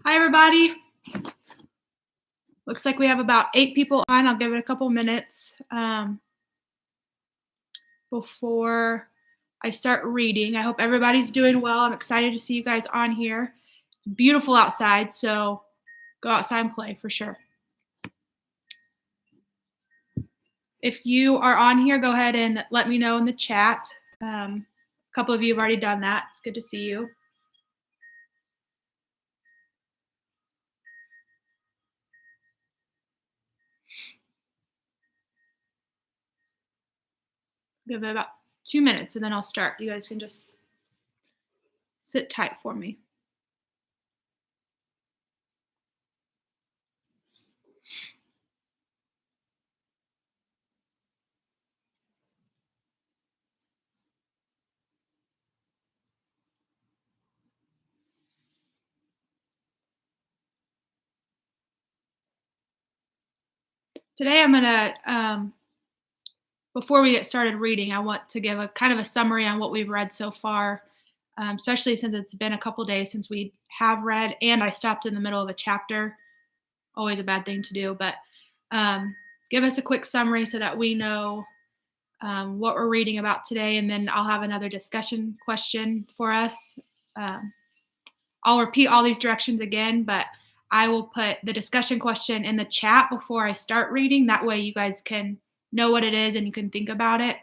Hi, everybody. Looks like we have about 8 people on. I'll give it a couple minutes before I start reading. I hope everybody's doing well. I'm excited to see you guys on here. It's beautiful outside, so go outside and play for sure. If you are on here, go ahead and let me know in the chat. A couple of you have already done that. It's good to see you. Give it about 2 minutes and then I'll start. You guys can just sit tight for me. Today I'm gonna, before we get started reading, I want to give a kind of a summary on what we've read so far, especially since it's been a couple days since we have read, and I stopped in the middle of a chapter. Always a bad thing to do, but give us a quick summary so that we know what we're reading about today, and then I'll have another discussion question for us. I'll repeat all these directions again, but I will put the discussion question in the chat before I start reading. That way you guys can know what it is and you can think about it.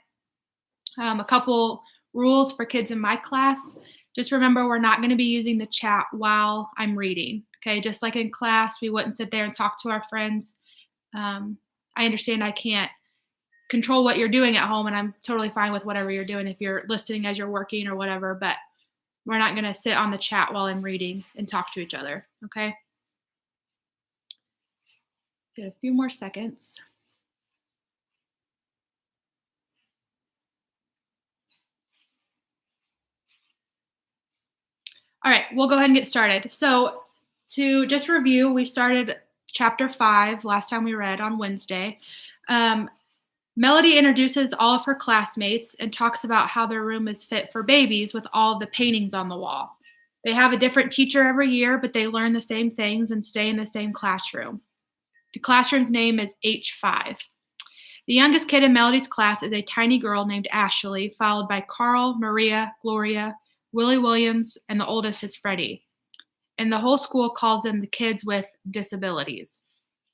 A couple rules for kids in my class. Just remember, we're not going to be using the chat while I'm reading. Okay, just like in class, we wouldn't sit there and talk to our friends. I understand I can't control what you're doing at home, and I'm totally fine with whatever you're doing if you're listening as you're working or whatever, but we're not going to sit on the chat while I'm reading and talk to each other, okay? Get a few more seconds. All right, we'll go ahead and get started. So to just review, we started chapter 5 last time we read on Wednesday. Melody introduces all of her classmates and talks about how their room is fit for babies with all of the paintings on the wall. They have a different teacher every year, but they learn the same things and stay in the same classroom. The classroom's name is H5. The youngest kid in Melody's class is a tiny girl named Ashley, followed by Carl, Maria, Gloria, Willie Williams, and the oldest is Freddie. And the whole school calls them the kids with disabilities.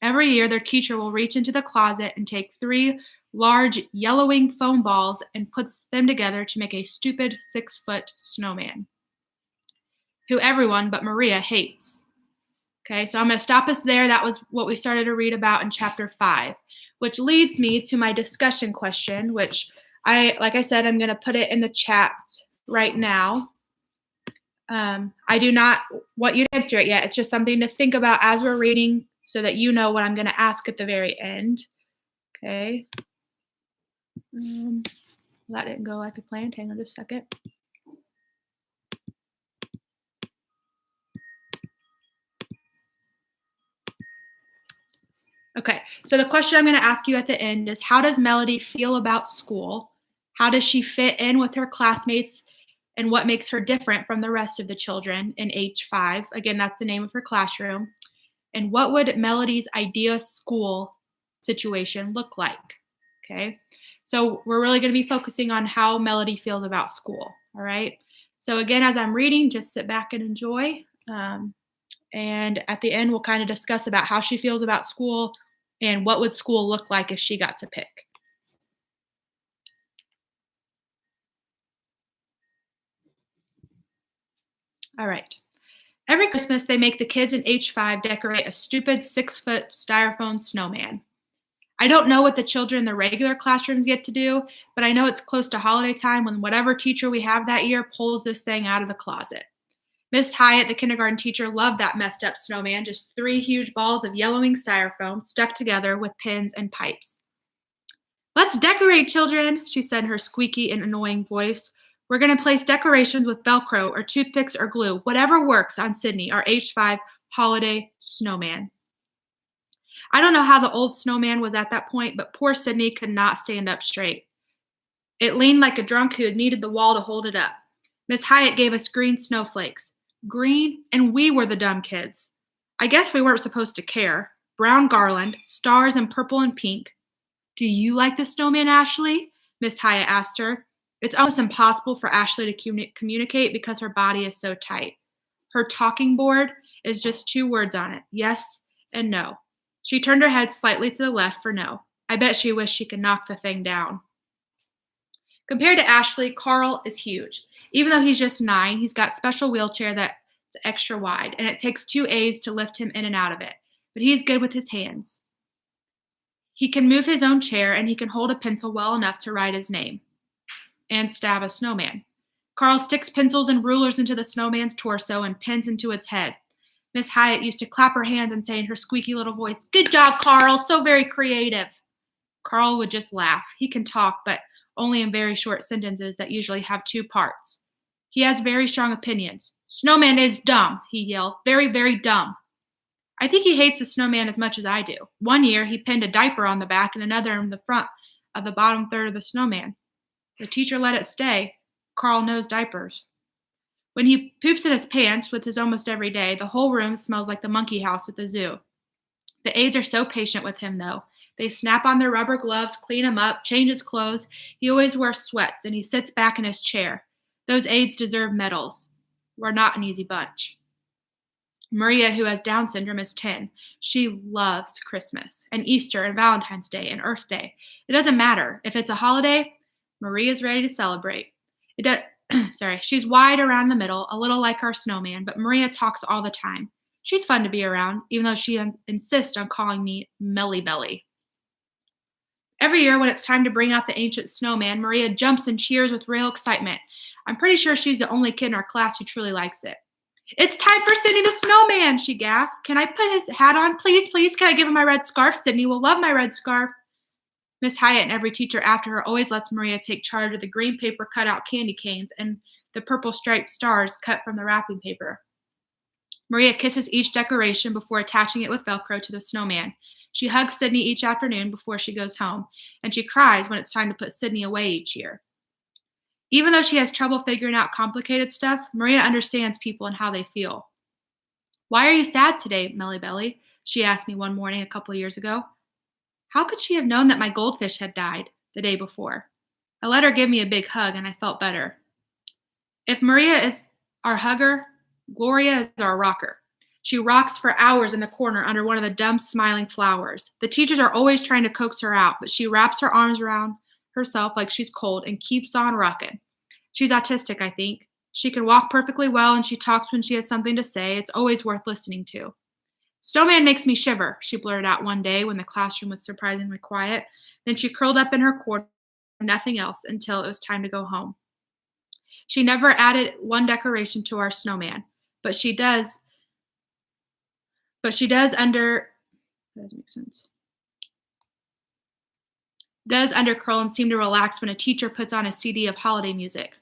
Every year, their teacher will reach into the closet and take 3 large yellowing foam balls and puts them together to make a stupid 6-foot snowman, who everyone but Maria hates. Okay, so I'm going to stop us there. That was what we started to read about in chapter 5, which leads me to my discussion question, which like I said, I'm going to put it in the chat right now. I do not want you to answer it yet. It's just something to think about as we're reading so that you know what I'm going to ask at the very end. Okay. That didn't go like we planned. Hang on just a second. Okay, so the question I'm going to ask you at the end is, how does Melody feel about school? How does she fit in with her classmates? And what makes her different from the rest of the children in H5? Again, that's the name of her classroom. And what would Melody's ideal school situation look like? Okay, so we're really going to be focusing on how Melody feels about school. All right, so again, as I'm reading, just sit back and enjoy. And at the end, we'll kind of discuss about how she feels about school and what would school look like if she got to pick. All right. Every Christmas, they make the kids in H5 decorate a stupid 6-foot styrofoam snowman. I don't know what the children in the regular classrooms get to do, but I know it's close to holiday time when whatever teacher we have that year pulls this thing out of the closet. Miss Hyatt, the kindergarten teacher, loved that messed up snowman, just 3 huge balls of yellowing styrofoam stuck together with pins and pipes. "Let's decorate, children," she said in her squeaky and annoying voice. "We're going to place decorations with Velcro or toothpicks or glue, whatever works on Sydney, our H5 holiday snowman." I don't know how the old snowman was at that point, but poor Sydney could not stand up straight. It leaned like a drunk who had needed the wall to hold it up. Miss Hyatt gave us green snowflakes. Green, and we were the dumb kids. I guess we weren't supposed to care. Brown garland, stars in purple and pink. Do you like the snowman, Ashley? Miss Hyatt asked her. It's almost impossible for Ashley to communicate because her body is so tight. Her talking board is just two words on it, yes and no. She turned her head slightly to the left for no. I bet she wished she could knock the thing down. Compared to Ashley, Carl is huge. Even though he's just 9, he's got a special wheelchair that's extra wide, and it takes 2 aides to lift him in and out of it. But he's good with his hands. He can move his own chair, and he can hold a pencil well enough to write his name and stab a snowman. Carl sticks pencils and rulers into the snowman's torso and pins into its head. Miss Hyatt used to clap her hands and say in her squeaky little voice, "Good job, Carl, so very creative." Carl would just laugh. He can talk, but only in very short sentences that usually have 2 parts. He has very strong opinions. "Snowman is dumb," he yelled. "Very, very dumb." I think he hates the snowman as much as I do. One year, he pinned a diaper on the back and another in the front of the bottom third of the snowman. The teacher let it stay. Carl knows diapers. When he poops in his pants, which is almost every day, the whole room smells like the monkey house at the zoo. The aides are so patient with him, though. They snap on their rubber gloves, clean him up, change his clothes. He always wears sweats, and he sits back in his chair. Those aides deserve medals. We're not an easy bunch. Maria, who has Down syndrome, is 10. She loves Christmas and Easter and Valentine's Day and Earth Day. It doesn't matter. If it's a holiday, Maria's ready to celebrate. She's wide around the middle, a little like our snowman, but Maria talks all the time. She's fun to be around, even though she insists on calling me Melly Belly. Every year when it's time to bring out the ancient snowman, Maria jumps and cheers with real excitement. I'm pretty sure she's the only kid in our class who truly likes it. "It's time for Sydney the snowman," she gasped. "Can I put his hat on? Please, please, can I give him my red scarf? Sydney will love my red scarf." Miss Hyatt and every teacher after her always lets Maria take charge of the green paper cutout candy canes and the purple striped stars cut from the wrapping paper. Maria kisses each decoration before attaching it with Velcro to the snowman. She hugs Sydney each afternoon before she goes home, and she cries when it's time to put Sydney away each year. Even though she has trouble figuring out complicated stuff, Maria understands people and how they feel. "Why are you sad today, Melly Belly?" she asked me one morning a couple years ago. How could she have known that my goldfish had died the day before? I let her give me a big hug, and I felt better. If Maria is our hugger, Gloria is our rocker. She rocks for hours in the corner under one of the dumb smiling flowers. The teachers are always trying to coax her out, but she wraps her arms around herself like she's cold and keeps on rocking. She's autistic, I think. She can walk perfectly well, and she talks when she has something to say. It's always worth listening to. "Snowman makes me shiver," she blurted out one day when the classroom was surprisingly quiet. Then she curled up in her corner, nothing else, until it was time to go home. She never added one decoration to our snowman, but she does under that doesn't make sense. Does undercurl and seem to relax when a teacher puts on a CD of holiday music.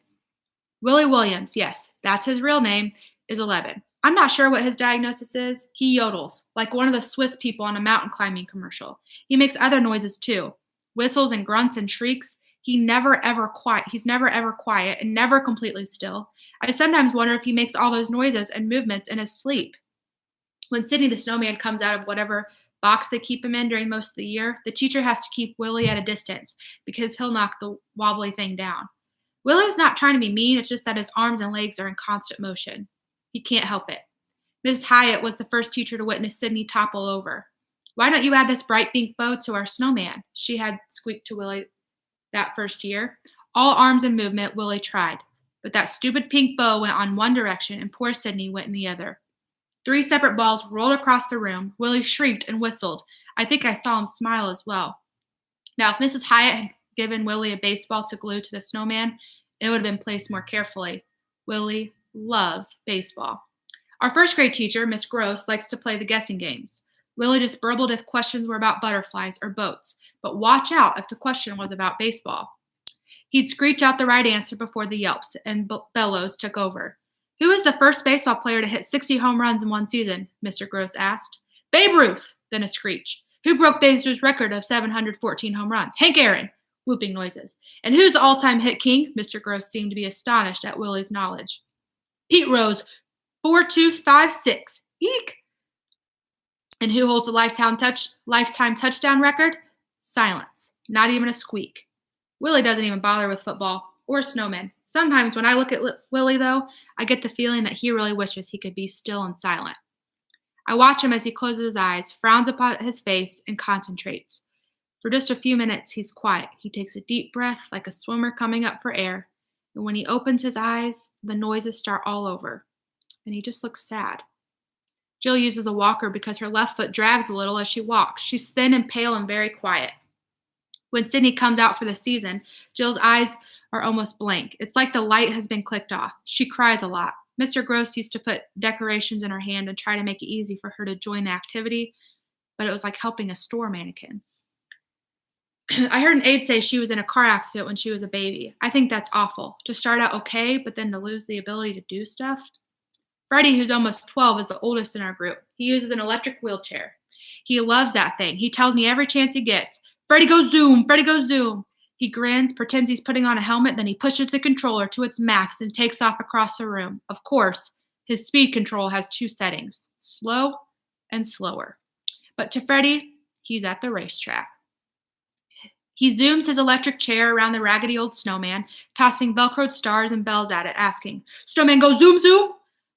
Willie Williams, yes, that's his real name, is 11. I'm not sure what his diagnosis is. He yodels, like one of the Swiss people on a mountain climbing commercial. He makes other noises too, whistles and grunts and shrieks. He's never ever quiet and never completely still. I sometimes wonder if he makes all those noises and movements in his sleep. When Sydney the snowman comes out of whatever box they keep him in during most of the year, the teacher has to keep Willie at a distance because he'll knock the wobbly thing down. Willie's not trying to be mean, it's just that his arms and legs are in constant motion. He can't help it. Miss Hyatt was the first teacher to witness Sydney topple over. "Why don't you add this bright pink bow to our snowman?" she had squeaked to Willie that first year. All arms and movement, Willie tried, but that stupid pink bow went on one direction and poor Sydney went in the other. 3 separate balls rolled across the room. Willie shrieked and whistled. I think I saw him smile as well. Now, if Mrs. Hyatt had given Willie a baseball to glue to the snowman, it would have been placed more carefully. Willie loves baseball. Our first grade teacher, Miss Gross, likes to play the guessing games. Willie just burbled if questions were about butterflies or boats, but watch out if the question was about baseball. He'd screech out the right answer before the yelps and bellows took over. "Who is the first baseball player to hit 60 home runs in one season?" Mr. Gross asked. "Babe Ruth," then a screech. "Who broke Babe Ruth's record of 714 home runs?" "Hank Aaron." Whooping noises. "And who's the all-time hit king?" Mr. Gross seemed to be astonished at Willie's knowledge. "Pete Rose, 4.256. Eek!" And who holds the lifetime touchdown record? Silence. Not even a squeak. Willie doesn't even bother with football or snowmen. Sometimes when I look at Willie, though, I get the feeling that he really wishes he could be still and silent. I watch him as he closes his eyes, frowns upon his face, and concentrates. For just a few minutes, he's quiet. He takes a deep breath like a swimmer coming up for air. And when he opens his eyes, the noises start all over. And he just looks sad. Jill uses a walker because her left foot drags a little as she walks. She's thin and pale and very quiet. When Sydney comes out for the season, Jill's eyes are almost blank. It's like the light has been clicked off. She cries a lot. Mr. Gross used to put decorations in her hand and try to make it easy for her to join the activity, but it was like helping a store mannequin. I heard an aide say she was in a car accident when she was a baby. I think that's awful. To start out okay, but then to lose the ability to do stuff. Freddie, who's almost 12, is the oldest in our group. He uses an electric wheelchair. He loves that thing. He tells me every chance he gets, Freddie, go zoom, Freddie, go zoom. He grins, pretends he's putting on a helmet, then he pushes the controller to its max and takes off across the room. Of course, his speed control has 2 settings, slow and slower. But to Freddie, he's at the racetrack. He zooms his electric chair around the raggedy old snowman, tossing Velcroed stars and bells at it, asking, Snowman, go zoom, zoom?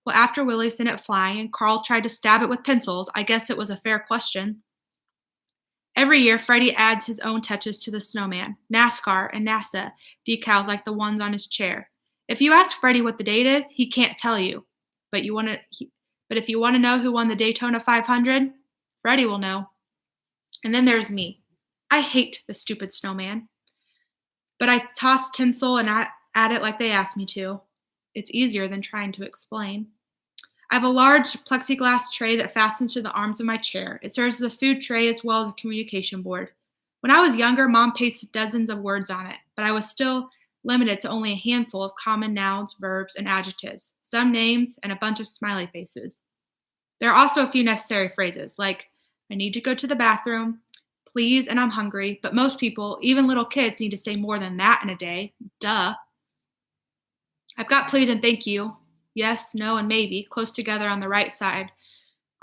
Well, after Willie sent it flying and Carl tried to stab it with pencils, I guess it was a fair question. Every year, Freddie adds his own touches to the snowman, NASCAR and NASA decals like the ones on his chair. If you ask Freddie what the date is, he can't tell you. But if you want to know who won the Daytona 500, Freddie will know. And then there's me. I hate the stupid snowman. But I toss tinsel and at it like they asked me to. It's easier than trying to explain. I have a large plexiglass tray that fastens to the arms of my chair. It serves as a food tray as well as a communication board. When I was younger, Mom pasted dozens of words on it, but I was still limited to only a handful of common nouns, verbs, and adjectives, some names, and a bunch of smiley faces. There are also a few necessary phrases, like, I need to go to the bathroom, please, and I'm hungry, but most people, even little kids, need to say more than that in a day. Duh. I've got please and thank you, yes, no, and maybe, close together on the right side.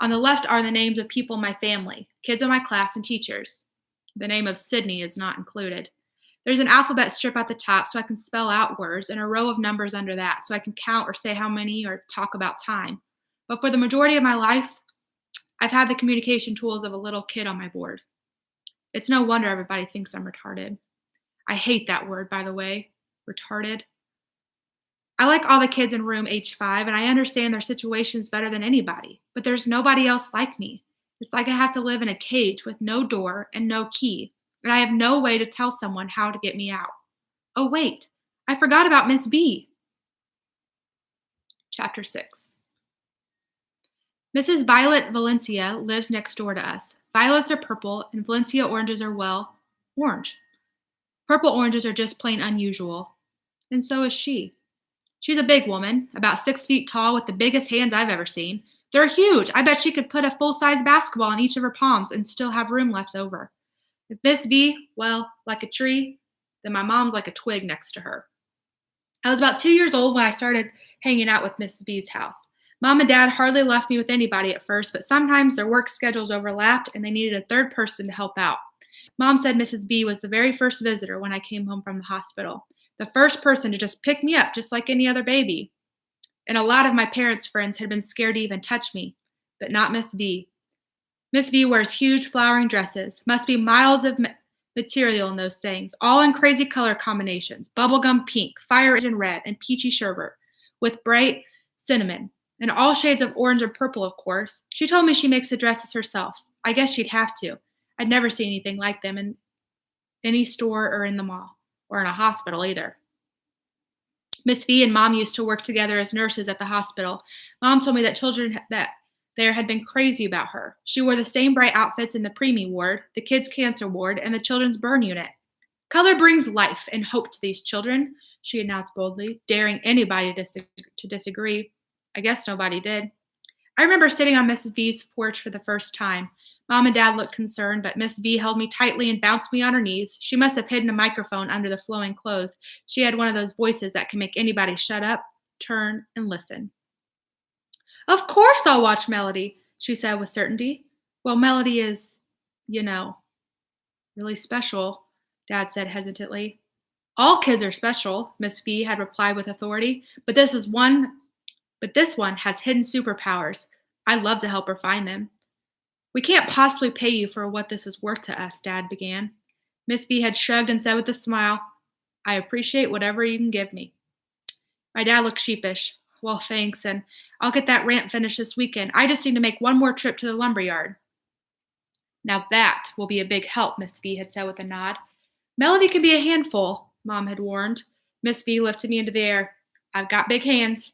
On the left are the names of people in my family, kids in my class, and teachers. The name of Sydney is not included. There's an alphabet strip at the top so I can spell out words and a row of numbers under that so I can count or say how many or talk about time. But for the majority of my life, I've had the communication tools of a little kid on my board. It's no wonder everybody thinks I'm retarded. I hate that word, by the way, retarded. I like all the kids in room H5, and I understand their situations better than anybody, but there's nobody else like me. It's like I have to live in a cage with no door and no key, and I have no way to tell someone how to get me out. Oh, wait, I forgot about Miss B. Chapter 6. Mrs. Violet Valencia lives next door to us. Violets are purple, and Valencia oranges are, well, orange. Purple oranges are just plain unusual, and so is she. She's a big woman, about 6 feet tall with the biggest hands I've ever seen. They're huge. I bet she could put a full-size basketball in each of her palms and still have room left over. If Miss V, well, like a tree, then my mom's like a twig next to her. I was about 2 years old when I started hanging out with Mrs. B's house. Mom and Dad hardly left me with anybody at first, but sometimes their work schedules overlapped and they needed a third person to help out. Mom said Mrs. B was the very first visitor when I came home from the hospital. The first person to just pick me up just like any other baby. And a lot of my parents' friends had been scared to even touch me, but not Miss V. Miss V wears huge flowering dresses. Must be miles of material in those things, all in crazy color combinations. Bubblegum pink, fire engine red, and peachy sherbet, with bright cinnamon, and all shades of orange and purple, of course. She told me she makes the dresses herself. I guess she'd have to. I'd never seen anything like them in any store or in the mall. Or in a hospital either. Miss V and Mom used to work together as nurses at the hospital. Mom told me that children that there had been crazy about her. She wore the same bright outfits in the preemie ward, the kids' cancer ward, and the children's burn unit. Color brings life and hope to these children, she announced boldly, daring anybody to disagree. I guess nobody did. I remember sitting on Mrs. V's porch for the first time. Mom and Dad looked concerned, but Miss V held me tightly and bounced me on her knees. She must have hidden a microphone under the flowing clothes. She had one of those voices that can make anybody shut up, turn, and listen. Of course I'll watch Melody, she said with certainty. Well, Melody is, you know, really special, Dad said hesitantly. All kids are special, Miss V had replied with authority, but this one has hidden superpowers. I'd love to help her find them. We can't possibly pay you for what this is worth to us, Dad began. Miss V had shrugged and said with a smile, I appreciate whatever you can give me. My dad looked sheepish. Well, thanks, and I'll get that rant finished this weekend. I just need to make one more trip to the lumberyard. Now that will be a big help, Miss V had said with a nod. Melody can be a handful, Mom had warned. Miss V lifted me into the air. I've got big hands.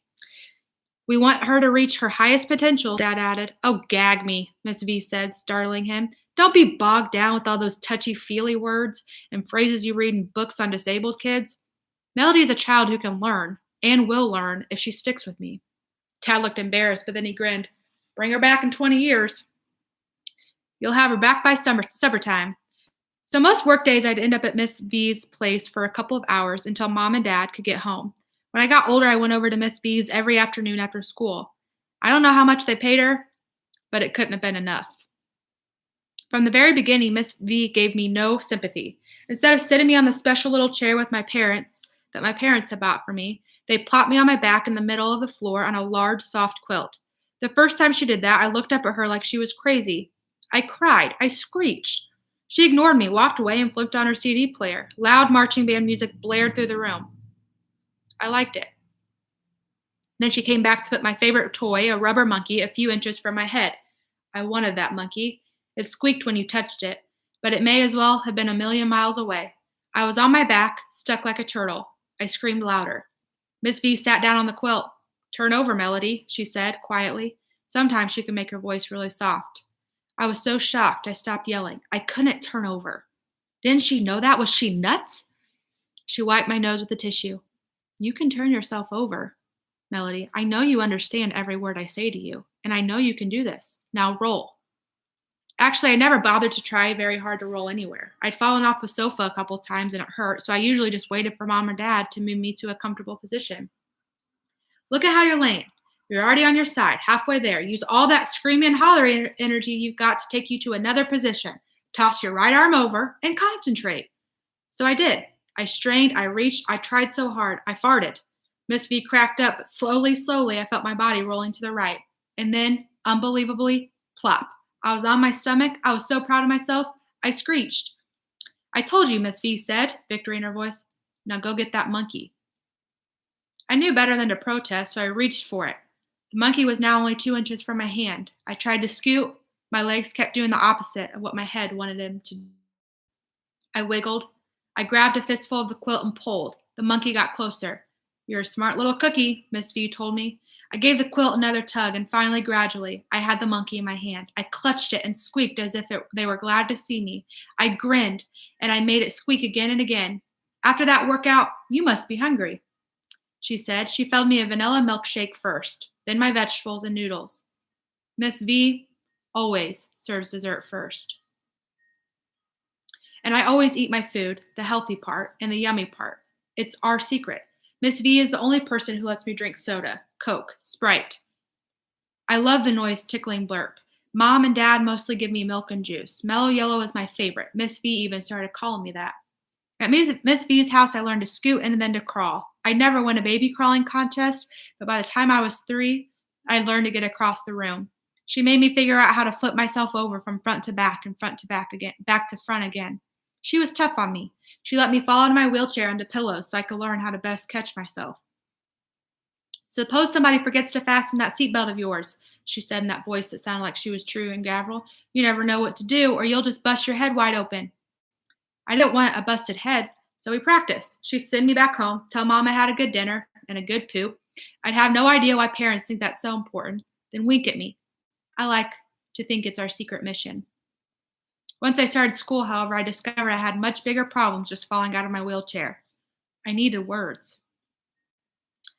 We want her to reach her highest potential, Dad added. Oh, gag me, Miss V said, startling him. Don't be bogged down with all those touchy-feely words and phrases you read in books on disabled kids. Melody is a child who can learn, and will learn, if she sticks with me. Dad looked embarrassed, but then he grinned. Bring her back in 20 years. You'll have her back by supper time. So most workdays I'd end up at Miss V's place for a couple of hours until Mom and Dad could get home. When I got older, I went over to Miss V's every afternoon after school. I don't know how much they paid her, but it couldn't have been enough. From the very beginning, Miss V gave me no sympathy. Instead of sitting me on the special little chair with my parents had bought for me, they plopped me on my back in the middle of the floor on a large, soft quilt. The first time she did that, I looked up at her like she was crazy. I cried. I screeched. She ignored me, walked away, and flipped on her CD player. Loud marching band music blared through the room. I liked it. Then she came back to put my favorite toy, a rubber monkey, a few inches from my head. I wanted that monkey. It squeaked when you touched it, but it may as well have been a million miles away. I was on my back, stuck like a turtle. I screamed louder. Miss V sat down on the quilt. Turn over, Melody, she said quietly. Sometimes she could make her voice really soft. I was so shocked I stopped yelling. I couldn't turn over. Didn't she know that? Was she nuts? She wiped my nose with a tissue. You can turn yourself over, Melody. I know you understand every word I say to you, and I know you can do this. Now roll. Actually, I never bothered to try very hard to roll anywhere. I'd fallen off the sofa a couple times and it hurt, so I usually just waited for Mom or Dad to move me to a comfortable position. Look at how you're laying. You're already on your side, halfway there. Use all that screaming and hollering energy you've got to take you to another position. Toss your right arm over and concentrate. So I did. I strained, I reached, I tried so hard. I farted. Miss V cracked up, but slowly, I felt my body rolling to the right. And then, unbelievably, plop. I was on my stomach. I was so proud of myself. I screeched. I told you, Miss V said, victory in her voice. Now go get that monkey. I knew better than to protest, so I reached for it. The monkey was now only 2 inches from my hand. I tried to scoot. My legs kept doing the opposite of what my head wanted them to do. I wiggled. I grabbed a fistful of the quilt and pulled. The monkey got closer. You're a smart little cookie, Miss V told me. I gave the quilt another tug, and finally, gradually, I had the monkey in my hand. I clutched it and squeaked as if they were glad to see me. I grinned, and I made it squeak again and again. After that workout, you must be hungry, she said. She fed me a vanilla milkshake first, then my vegetables and noodles. Miss V always serves dessert first. And I always eat my food, the healthy part and the yummy part. It's our secret. Miss V is the only person who lets me drink soda, Coke, Sprite. I love the noise tickling blurp. Mom and Dad mostly give me milk and juice. Mellow Yellow is my favorite. Miss V even started calling me that. At Miss V's house, I learned to scoot and then to crawl. I never won a baby crawling contest, but by the time I was 3, I learned to get across the room. She made me figure out how to flip myself over from front to back and front to back again, back to front again. She was tough on me. She let me fall out of my wheelchair onto pillows so I could learn how to best catch myself. Suppose somebody forgets to fasten that seatbelt of yours, she said in that voice that sounded like she was true and guttural. You never know what to do, or you'll just bust your head wide open. I didn't want a busted head, so we practiced. She'd send me back home, tell Mom I had a good dinner and a good poop. I'd have no idea why parents think that's so important, then wink at me. I like to think it's our secret mission. Once I started school, however, I discovered I had much bigger problems just falling out of my wheelchair. I needed words.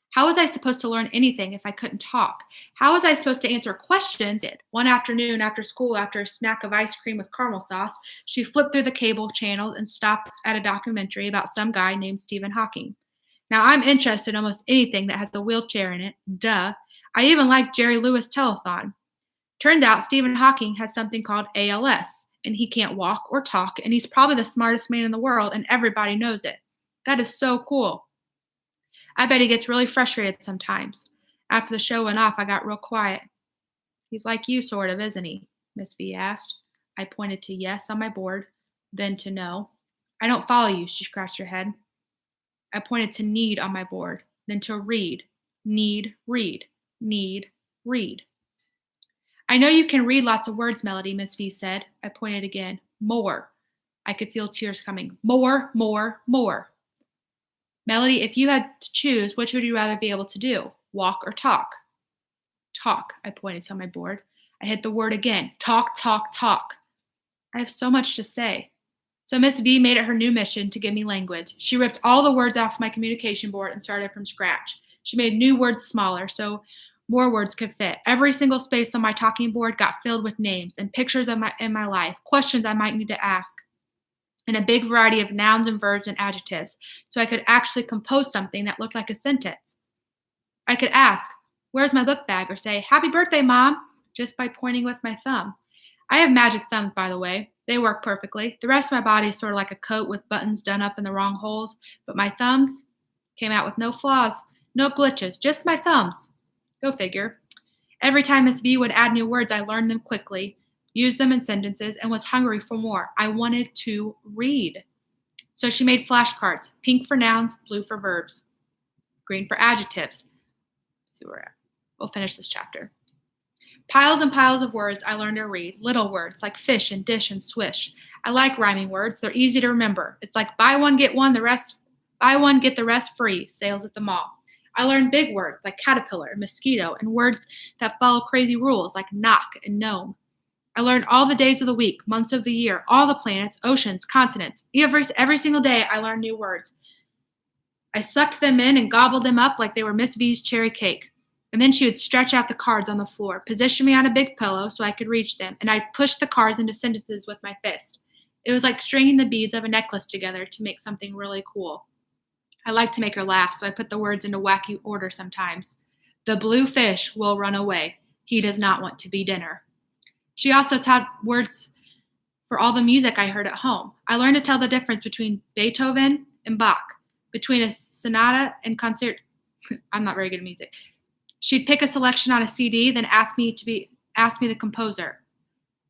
How was I supposed to learn anything if I couldn't talk? How was I supposed to answer questions? One afternoon after school, after a snack of ice cream with caramel sauce, she flipped through the cable channels and stopped at a documentary about some guy named Stephen Hawking. Now, I'm interested in almost anything that has a wheelchair in it. Duh. I even like Jerry Lewis Telethon. Turns out Stephen Hawking has something called ALS, and he can't walk or talk, and he's probably the smartest man in the world, and everybody knows it. That is so cool. I bet he gets really frustrated sometimes. After the show went off, I got real quiet. He's like you, sort of, isn't he? Miss V asked. I pointed to yes on my board, then to no. I don't follow you, she scratched her head. I pointed to need on my board, then to read. Need, read. Need, read. I know you can read lots of words, Melody, Miss V said. I pointed again. More. I could feel tears coming. More, more, more. Melody, if you had to choose, which would you rather be able to do? Walk or talk? Talk, I pointed to my board. I hit the word again. Talk, talk, talk. I have so much to say. So Miss V made it her new mission to give me language. She ripped all the words off my communication board and started from scratch. She made new words smaller so more words could fit. Every single space on my talking board got filled with names and pictures of in my life, questions I might need to ask, and a big variety of nouns and verbs and adjectives, so I could actually compose something that looked like a sentence. I could ask, "Where's my book bag?" or say, "Happy birthday, Mom," just by pointing with my thumb. I have magic thumbs, by the way. They work perfectly. The rest of my body is sort of like a coat with buttons done up in the wrong holes, but my thumbs came out with no flaws, no glitches, just my thumbs. Go figure. Every time Miss V would add new words, I learned them quickly, used them in sentences, and was hungry for more. I wanted to read. So she made flashcards, pink for nouns, blue for verbs, green for adjectives. Let's see where we're at. We'll finish this chapter. Piles and piles of words I learned to read, little words like fish and dish and swish. I like rhyming words. They're easy to remember. It's like buy one, get the rest free, sales at the mall. I learned big words like caterpillar, mosquito, and words that follow crazy rules like knock and gnome. I learned all the days of the week, months of the year, all the planets, oceans, continents. Every single day I learned new words. I sucked them in and gobbled them up like they were Miss V's cherry cake. And then she would stretch out the cards on the floor, position me on a big pillow so I could reach them, and I'd push the cards into sentences with my fist. It was like stringing the beads of a necklace together to make something really cool. I like to make her laugh, so I put the words into wacky order sometimes. The blue fish will run away. He does not want to be dinner. She also taught words for all the music I heard at home. I learned to tell the difference between Beethoven and Bach, between a sonata and concert. I'm not very good at music. She'd pick a selection on a CD, then ask me the composer.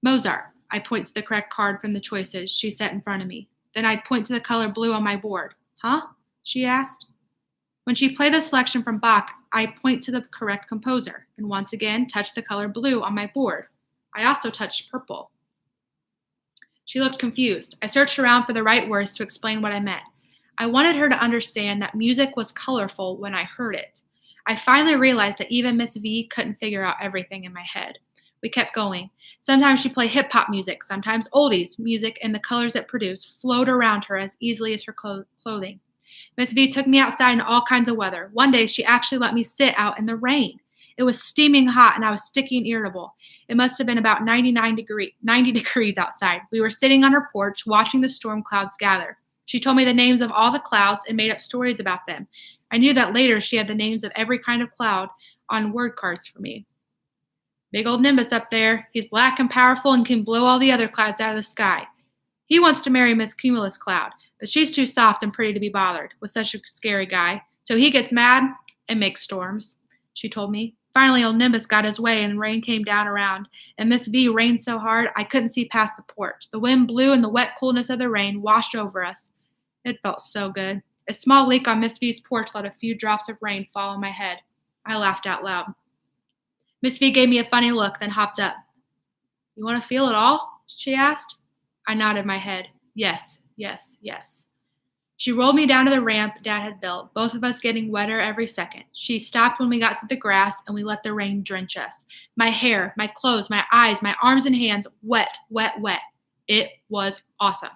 Mozart. I point to the correct card from the choices she set in front of me. Then I'd point to the color blue on my board. Huh? She asked. When she played the selection from Bach, I point to the correct composer, and once again touch the color blue on my board. I also touched purple. She looked confused. I searched around for the right words to explain what I meant. I wanted her to understand that music was colorful when I heard it. I finally realized that even Miss V couldn't figure out everything in my head. We kept going. Sometimes she'd play hip-hop music, sometimes oldies music, and the colors it produced flowed around her as easily as her clothing. Miss V took me outside in all kinds of weather. One day, she actually let me sit out in the rain. It was steaming hot, and I was sticky and irritable. It must have been about 90 degrees outside. We were sitting on her porch, watching the storm clouds gather. She told me the names of all the clouds and made up stories about them. I knew that later she had the names of every kind of cloud on word cards for me. Big old Nimbus up there. He's black and powerful and can blow all the other clouds out of the sky. He wants to marry Miss Cumulus Cloud, but she's too soft and pretty to be bothered with such a scary guy. So he gets mad and makes storms, she told me. Finally, old Nimbus got his way and rain came down around, and Miss V rained so hard I couldn't see past the porch. The wind blew and the wet coolness of the rain washed over us. It felt so good. A small leak on Miss V's porch let a few drops of rain fall on my head. I laughed out loud. Miss V gave me a funny look, then hopped up. You want to feel it all? She asked. I nodded my head. Yes, yes, yes. She rolled me down to the ramp Dad had built, both of us getting wetter every second. She stopped when we got to the grass, and we let the rain drench us. My hair, my clothes, my eyes, my arms and hands, wet, wet, wet. It was awesome.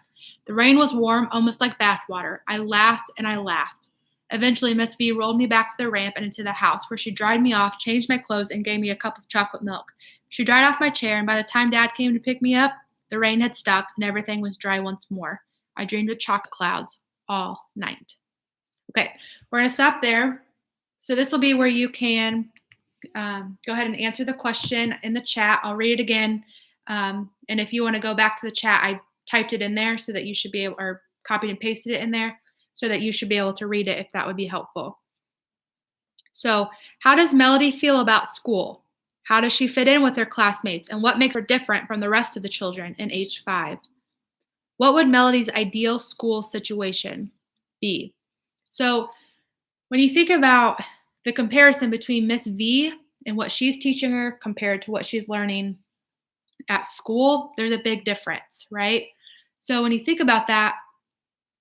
The rain was warm, almost like bath water. I laughed and I laughed. Eventually, Miss V rolled me back to the ramp and into the house, where she dried me off, changed my clothes, and gave me a cup of chocolate milk. She dried off my chair, and by the time Dad came to pick me up, the rain had stopped and everything was dry once more. I dreamed of chocolate clouds all night. Okay, we're going to stop there. So this will be where you can go ahead and answer the question in the chat. I'll read it again. And if you want to go back to the chat, I typed it in there so that you should be able, or copied and pasted it in there so that you should be able to read it if that would be helpful. So, how does Melody feel about school? How does she fit in with her classmates? And what makes her different from the rest of the children in age 5? What would Melody's ideal school situation be? So, when you think about the comparison between Miss V and what she's teaching her compared to what she's learning at school, there's a big difference, right? So, when you think about that,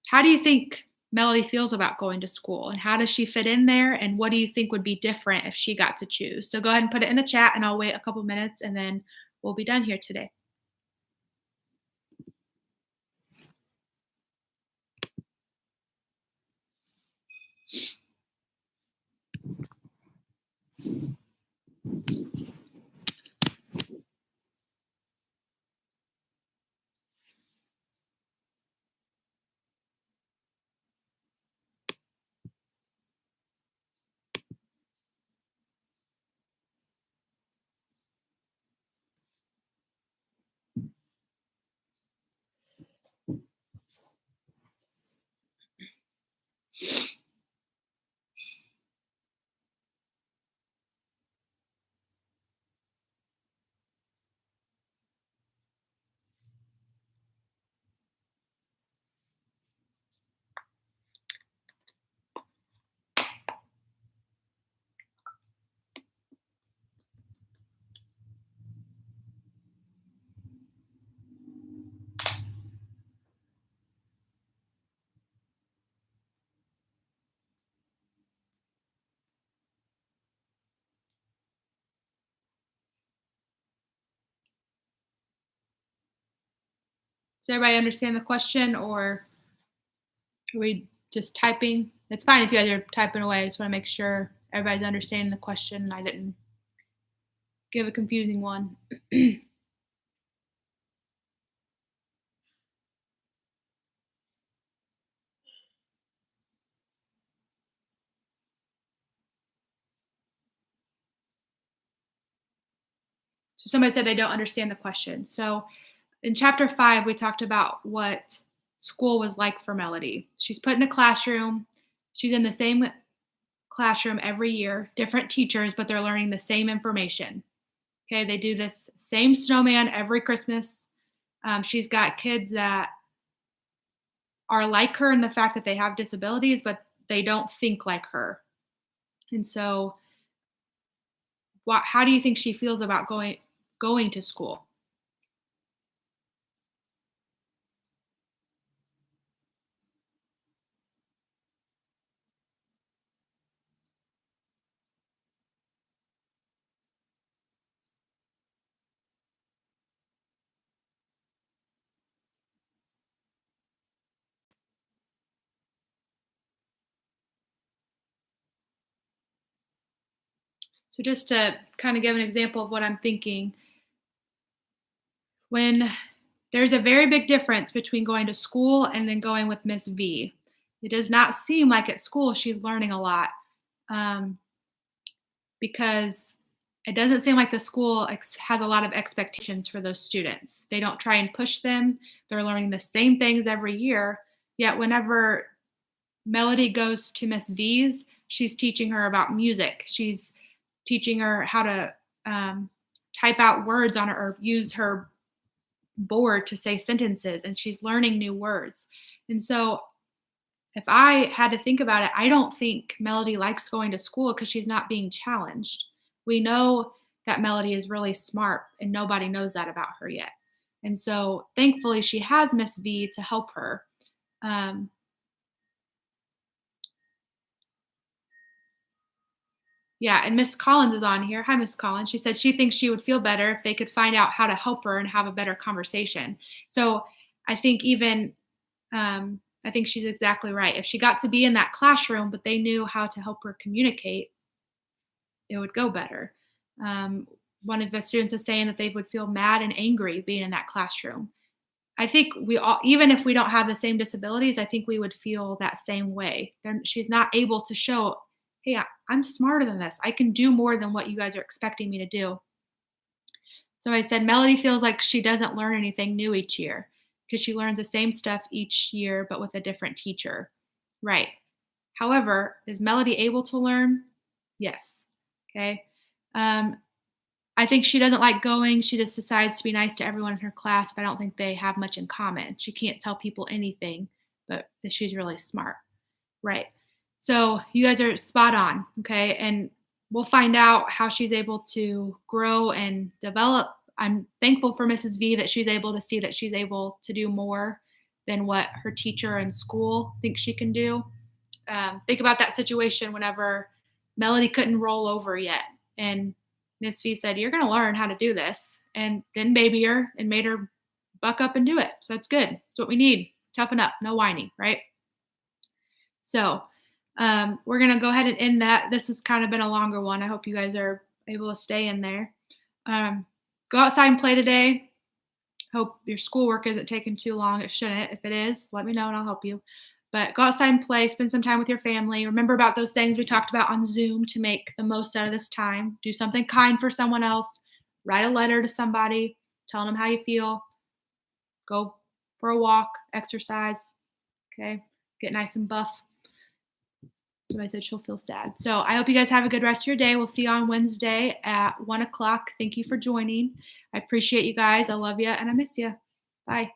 how do you think Melody feels about going to school, and how does she fit in there, and what do you think would be different if she got to choose? So go ahead and put it in the chat, and I'll wait a couple minutes and then we'll be done here today. Does everybody understand the question, or are we just typing? It's fine if you guys are typing away. I just want to make sure everybody's understanding the question and I didn't give a confusing one. So somebody said they don't understand the question. So in chapter 5, we talked about what school was like for Melody. She's put in a classroom. She's in the same classroom every year, different teachers, but they're learning the same information. Okay, they do this same snowman every Christmas. She's got kids that are like her in the fact that they have disabilities, but they don't think like her. And so, how do you think she feels about going to school? So just to kind of give an example of what I'm thinking, when there's a very big difference between going to school and then going with Miss V. It does not seem like at school she's learning a lot, um, because it doesn't seem like the school has a lot of expectations for those students. They don't try and push them. They're learning the same things every year. Yet whenever Melody goes to Miss V's, she's teaching her about music. She's teaching her how to type out words on her or use her board to say sentences, and she's learning new words. And so if I had to think about it, I don't think Melody likes going to school because she's not being challenged. We know that Melody is really smart, and nobody knows that about her yet. And so thankfully she has Miss V to help her. Yeah, and Miss Collins is on here. Hi, Miss Collins. She said she thinks she would feel better if they could find out how to help her and have a better conversation. So I think I think she's exactly right. If she got to be in that classroom, but they knew how to help her communicate, it would go better. One of the students is saying that they would feel mad and angry being in that classroom. I think we all, even if we don't have the same disabilities, I think we would feel that same way. She's not able to show hey, I'm smarter than this. I can do more than what you guys are expecting me to do. So I said, Melody feels like she doesn't learn anything new each year because she learns the same stuff each year, but with a different teacher. Right. However, is Melody able to learn? Yes. Okay. Um, I think she doesn't like going. She just decides to be nice to everyone in her class, but I don't think they have much in common. She can't tell people anything, but that she's really smart. Right. So you guys are spot on. Okay. And we'll find out how she's able to grow and develop. I'm thankful for Mrs. V that she's able to see that she's able to do more than what her teacher in school thinks she can do. Think about that situation whenever Melody couldn't roll over yet. And Miss V said, you're going to learn how to do this. And then baby her and made her buck up and do it. So that's good. That's what we need. Toughen up. No whining, right? So we're going to go ahead and end that. This has kind of been a longer one. I hope you guys are able to stay in there. Go outside and play today. Hope your schoolwork isn't taking too long. It shouldn't. If it is, let me know and I'll help you. But go outside and play. Spend some time with your family. Remember about those things we talked about on Zoom to make the most out of this time. Do something kind for someone else. Write a letter to somebody. Telling them how you feel. Go for a walk. Exercise. Okay. Get nice and buff. Somebody said she'll feel sad. So I hope you guys have a good rest of your day. We'll see you on Wednesday at 1:00. Thank you for joining. I appreciate you guys. I love you and I miss you. Bye.